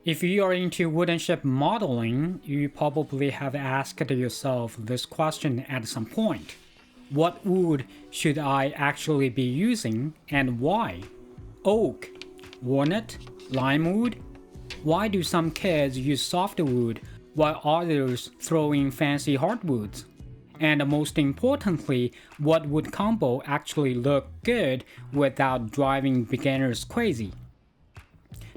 If you are into wooden ship modeling, you probably have asked yourself this question at some point. What wood should I actually be using and why? Oak, walnut, limewood? Why do some kids use softwood while others throw in fancy hardwoods? And most importantly, what wood combo actually look good without driving beginners crazy?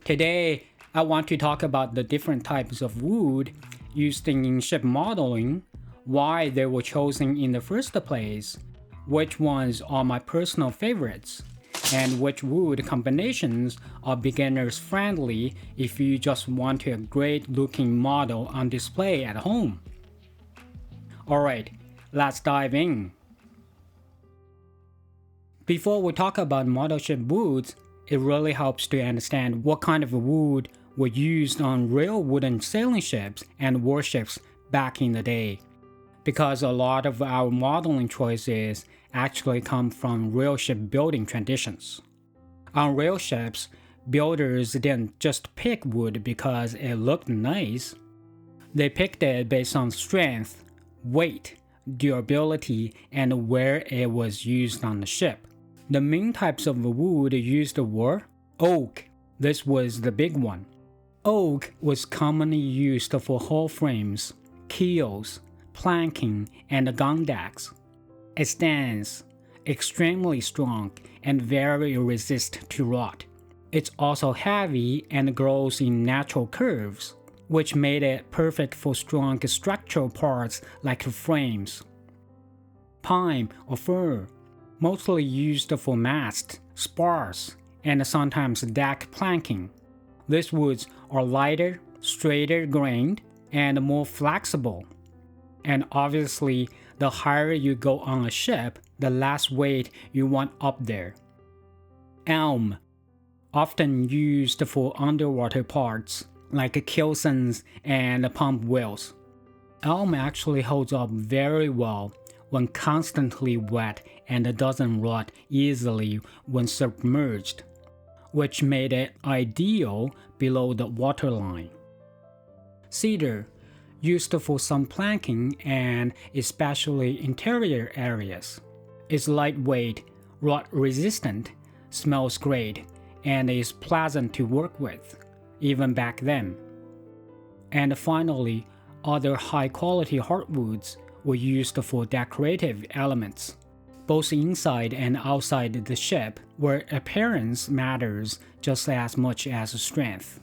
Today, I want to talk about the different types of wood used in ship modeling, why they were chosen in the first place, which ones are my personal favorites, and which wood combinations are beginners friendly if you just want a great looking model on display at home. Alright, let's dive in. Before we talk about model ship woods, it really helps to understand what kind of wood were used on real wooden sailing ships and warships back in the day, because a lot of our modeling choices actually come from real ship building traditions. On real ships, builders didn't just pick wood because it looked nice. They picked it based on strength, weight, durability, and where it was used on the ship. The main types of wood used were oak. This was the big one. Oak was commonly used for hull frames, keels, planking, and gun decks. It stands extremely strong and very resistant to rot. It's also heavy and grows in natural curves, which made it perfect for strong structural parts like frames. Pine or fir, mostly used for masts, spars, and sometimes deck planking. These woods are lighter, straighter grained, and more flexible. And obviously, the higher you go on a ship, the less weight you want up there. Elm, often used for underwater parts, like keelson and pump wheels. Elm actually holds up very well when constantly wet and doesn't rot easily when submerged, which made it ideal below the waterline. Cedar, used for some planking and especially interior areas, is lightweight, rot-resistant, smells great, and is pleasant to work with, even back then. And finally, other high-quality hardwoods were used for decorative elements, both inside and outside the ship, where appearance matters just as much as strength.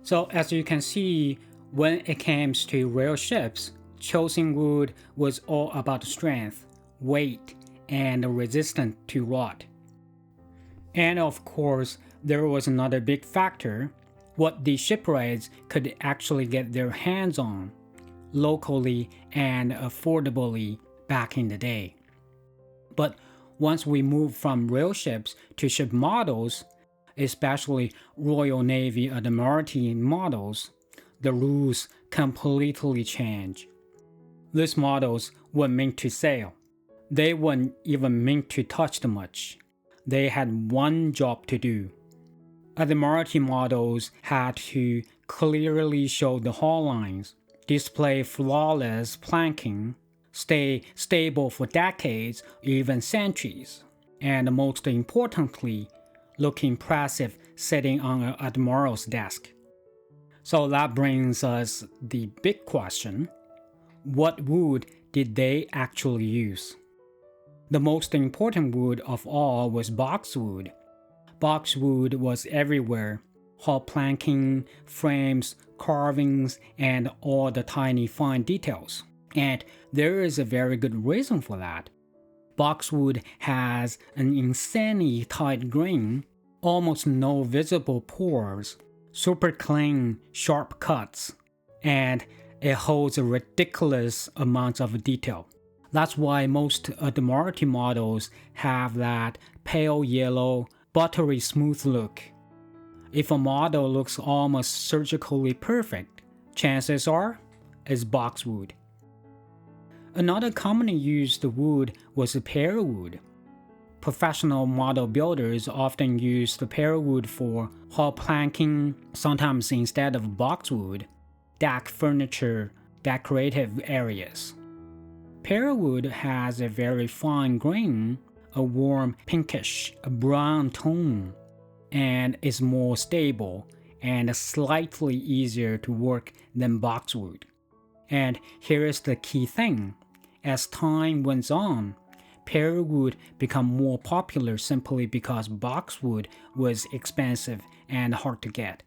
So as you can see, when it comes to real ships, choosing wood was all about strength, weight, and resistance to rot. And of course, there was another big factor, what the shipwrights could actually get their hands on, locally and affordably back in the day. But once we move from real ships to ship models, especially Royal Navy Admiralty models, the rules completely change. These models were meant to sail. They weren't even meant to touch much. They had one job to do. Admiralty models had to clearly show the hull lines, display flawless planking, stay stable for decades, even centuries, and most importantly, look impressive sitting on an admiral's desk. So that brings us the big question: what wood did they actually use? The most important wood of all was boxwood. Boxwood was everywhere: hull planking, frames, carvings, and all the tiny fine details. And there is a very good reason for that. Boxwood has an insanely tight grain, almost no visible pores, super clean, sharp cuts, and it holds a ridiculous amount of detail. That's why most Admiralty models have that pale yellow, buttery smooth look. If a model looks almost surgically perfect, chances are it's boxwood. Another commonly used wood was pearwood. Professional model builders often use the pearwood for hall planking, sometimes instead of boxwood, deck furniture, decorative areas. Pearwood has a very fine grain, a warm pinkish brown tone, and is more stable and slightly easier to work than boxwood. And here is the key thing. As time went on, pearwood became more popular simply because boxwood was expensive and hard to get.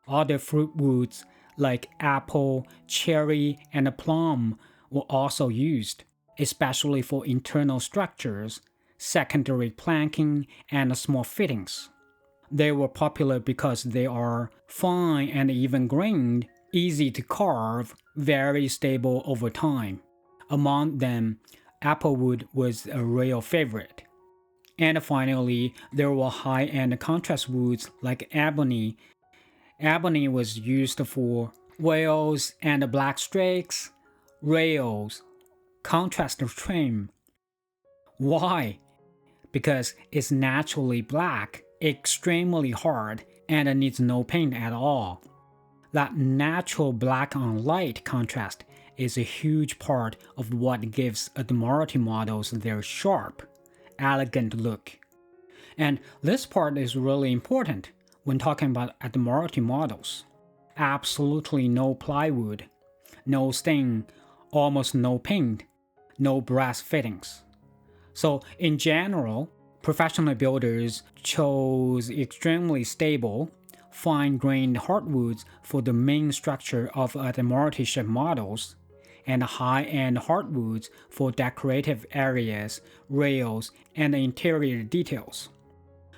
Other fruit woods like apple, cherry, and plum were also used, especially for internal structures, secondary planking, and small fittings. They were popular because they are fine and even-grained, easy to carve, very stable over time. Among them, applewood was a real favorite. And finally, there were high-end contrast woods like ebony. Ebony was used for wheels and black streaks, rails, contrast trim. Why? Because it's naturally black, extremely hard, and needs no paint at all. That natural black on light contrast is a huge part of what gives Admiralty models their sharp, elegant look. And this part is really important when talking about Admiralty models. Absolutely no plywood, no stain, almost no paint, no brass fittings. So in general, professional builders chose extremely stable, fine-grained hardwoods for the main structure of Admiralty ship models, and high-end hardwoods for decorative areas, rails, and interior details.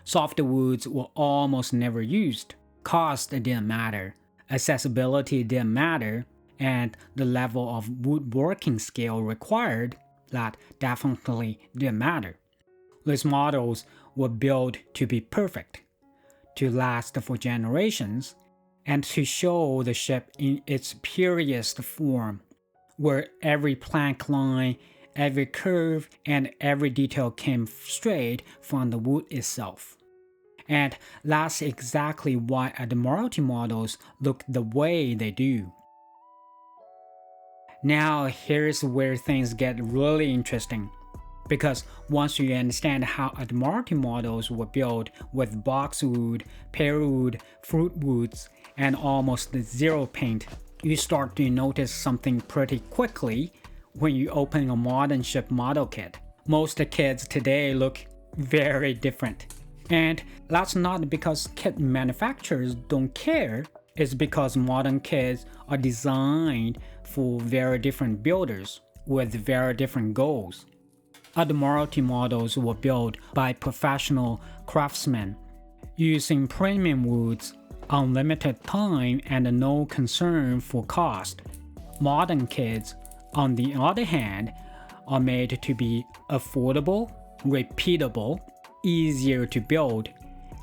Softwoods were almost never used. Cost didn't matter, accessibility didn't matter, and the level of woodworking skill required, that definitely didn't matter. These models were built to be perfect, to last for generations, and to show the ship in its purest form, where every plank line, every curve, and every detail came straight from the wood itself. And that's exactly why Admiralty models look the way they do. Now here's where things get really interesting, because once you understand how Admiralty models were built with boxwood, pearwood, fruitwoods, and almost zero paint, you start to notice something pretty quickly when you open a modern ship model kit. Most kits today look very different. And that's not because kit manufacturers don't care, it's because modern kits are designed for very different builders with very different goals. Admiralty models were built by professional craftsmen using premium woods, unlimited time, and no concern for cost. Modern kits, on the other hand, are made to be affordable, repeatable, easier to build,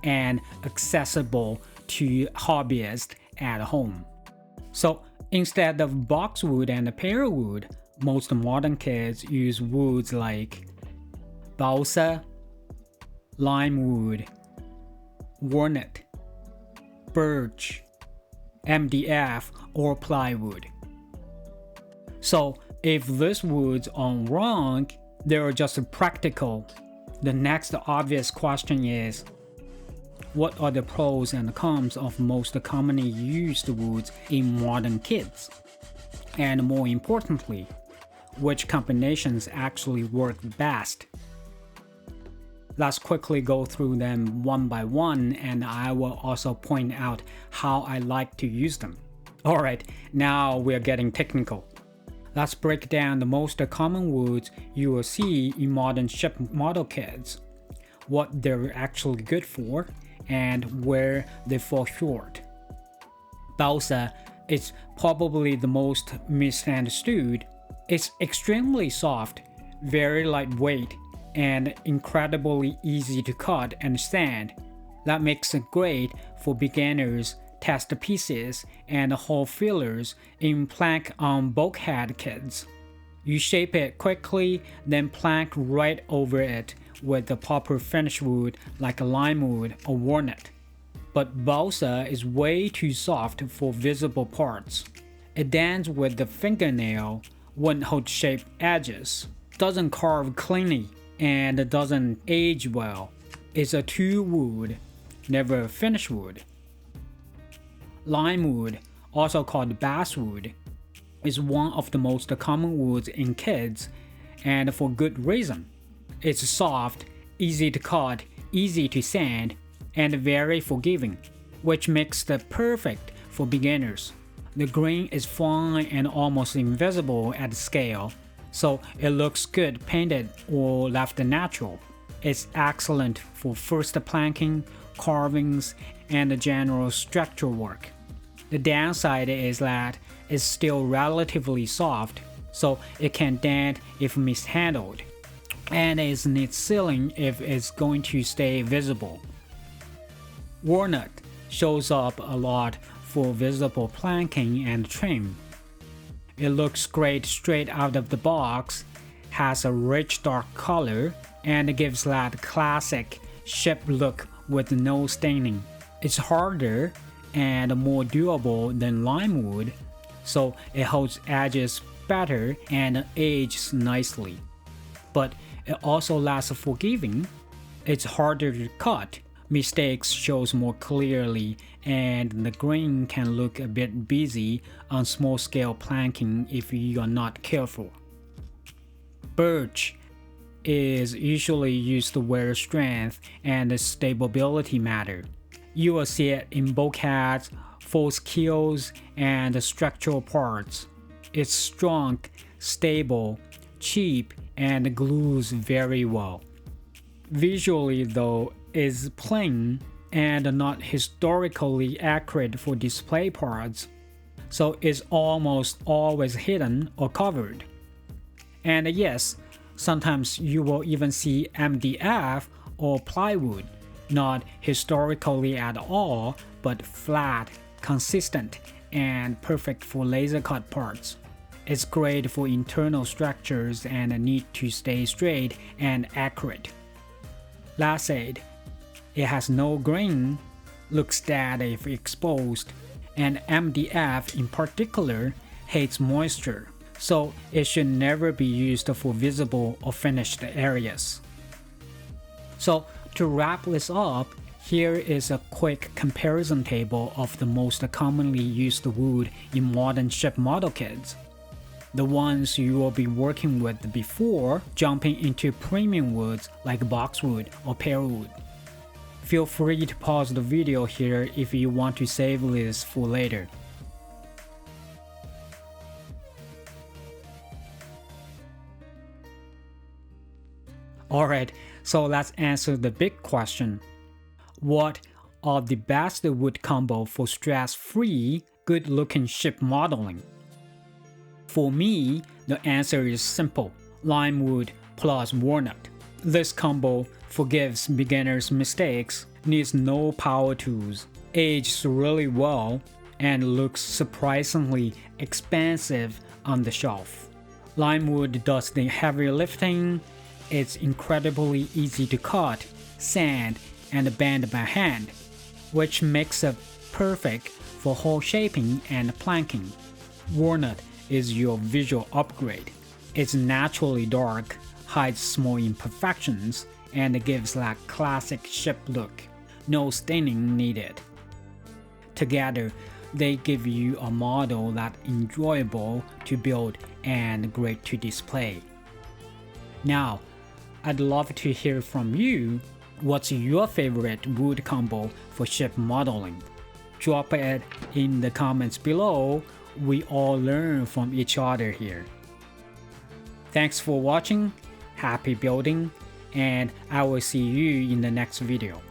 and accessible to hobbyists at home. So instead of boxwood and pearwood, most modern kits use woods like balsa, limewood, walnut, birch, MDF, or plywood. So if these woods are wrong, they're just practical. The next obvious question is, what are the pros and cons of most commonly used woods in modern kits? And more importantly, which combinations actually work best? Let's quickly go through them one by one, and I will also point out how I like to use them. Alright, now we're getting technical. Let's break down the most common woods you will see in modern ship model kits, what they're actually good for, and where they fall short. Balsa is probably the most misunderstood. It's extremely soft, very lightweight, and incredibly easy to cut and sand. That makes it great for beginners, test pieces, and hole fillers in plank on bulkhead kits. You shape it quickly, then plank right over it with the proper finish wood like a limewood or walnut. But balsa is way too soft for visible parts. It dents with the fingernail, wouldn't hold sharp edges, doesn't carve cleanly, and doesn't age well. It's a two wood, never a finish wood. Limewood, also called basswood, is one of the most common woods in kids, and for good reason. It's soft, easy to cut, easy to sand, and very forgiving, which makes it perfect for beginners. The grain is fine and almost invisible at scale, so it looks good painted or left natural. It's excellent for first planking, carvings, and general structural work. The downside is that it's still relatively soft, so it can dent if mishandled, and it needs sealing if it's going to stay visible. Walnut shows up a lot for visible planking and trim. It looks great straight out of the box, has a rich dark color, and gives that classic ship look with no staining. It's harder and more durable than limewood, so it holds edges better and ages nicely. But it also lasts forgiving. It's harder to cut, mistakes shows more clearly, and the grain can look a bit busy on small scale planking if you are not careful. Birch is usually used where strength and stability matter. You will see it in bulkheads, false keels, and structural parts. It's strong, stable, cheap, and glues very well. Visually though, is plain and not historically accurate for display parts, so it's almost always hidden or covered. And yes, sometimes you will even see MDF or plywood, not historically at all, but flat, consistent, and perfect for laser cut parts. It's great for internal structures and need to stay straight and accurate. Lassade, it has no grain, looks dead if exposed, and MDF in particular hates moisture, so it should never be used for visible or finished areas. So to wrap this up, here is a quick comparison table of the most commonly used wood in modern ship model kits. The ones you will be working with before jumping into premium woods like boxwood or pearwood. Feel free to pause the video here if you want to save this for later. Alright, so let's answer the big question. What are the best wood combo for stress-free, good-looking ship modeling? For me, the answer is simple: limewood plus walnut. This combo forgives beginners' mistakes, needs no power tools, ages really well, and looks surprisingly expensive on the shelf. Limewood does the heavy lifting. It's incredibly easy to cut, sand, and bend by hand, which makes it perfect for hull shaping and planking. Walnut is your visual upgrade. It's naturally dark, hides small imperfections, and gives that classic ship look. No staining needed. Together, they give you a model that's enjoyable to build and great to display. Now, I'd love to hear from you. What's your favorite wood combo for ship modeling? Drop it in the comments below. We all learn from each other here. Thanks for watching, happy building, and I will see you in the next video.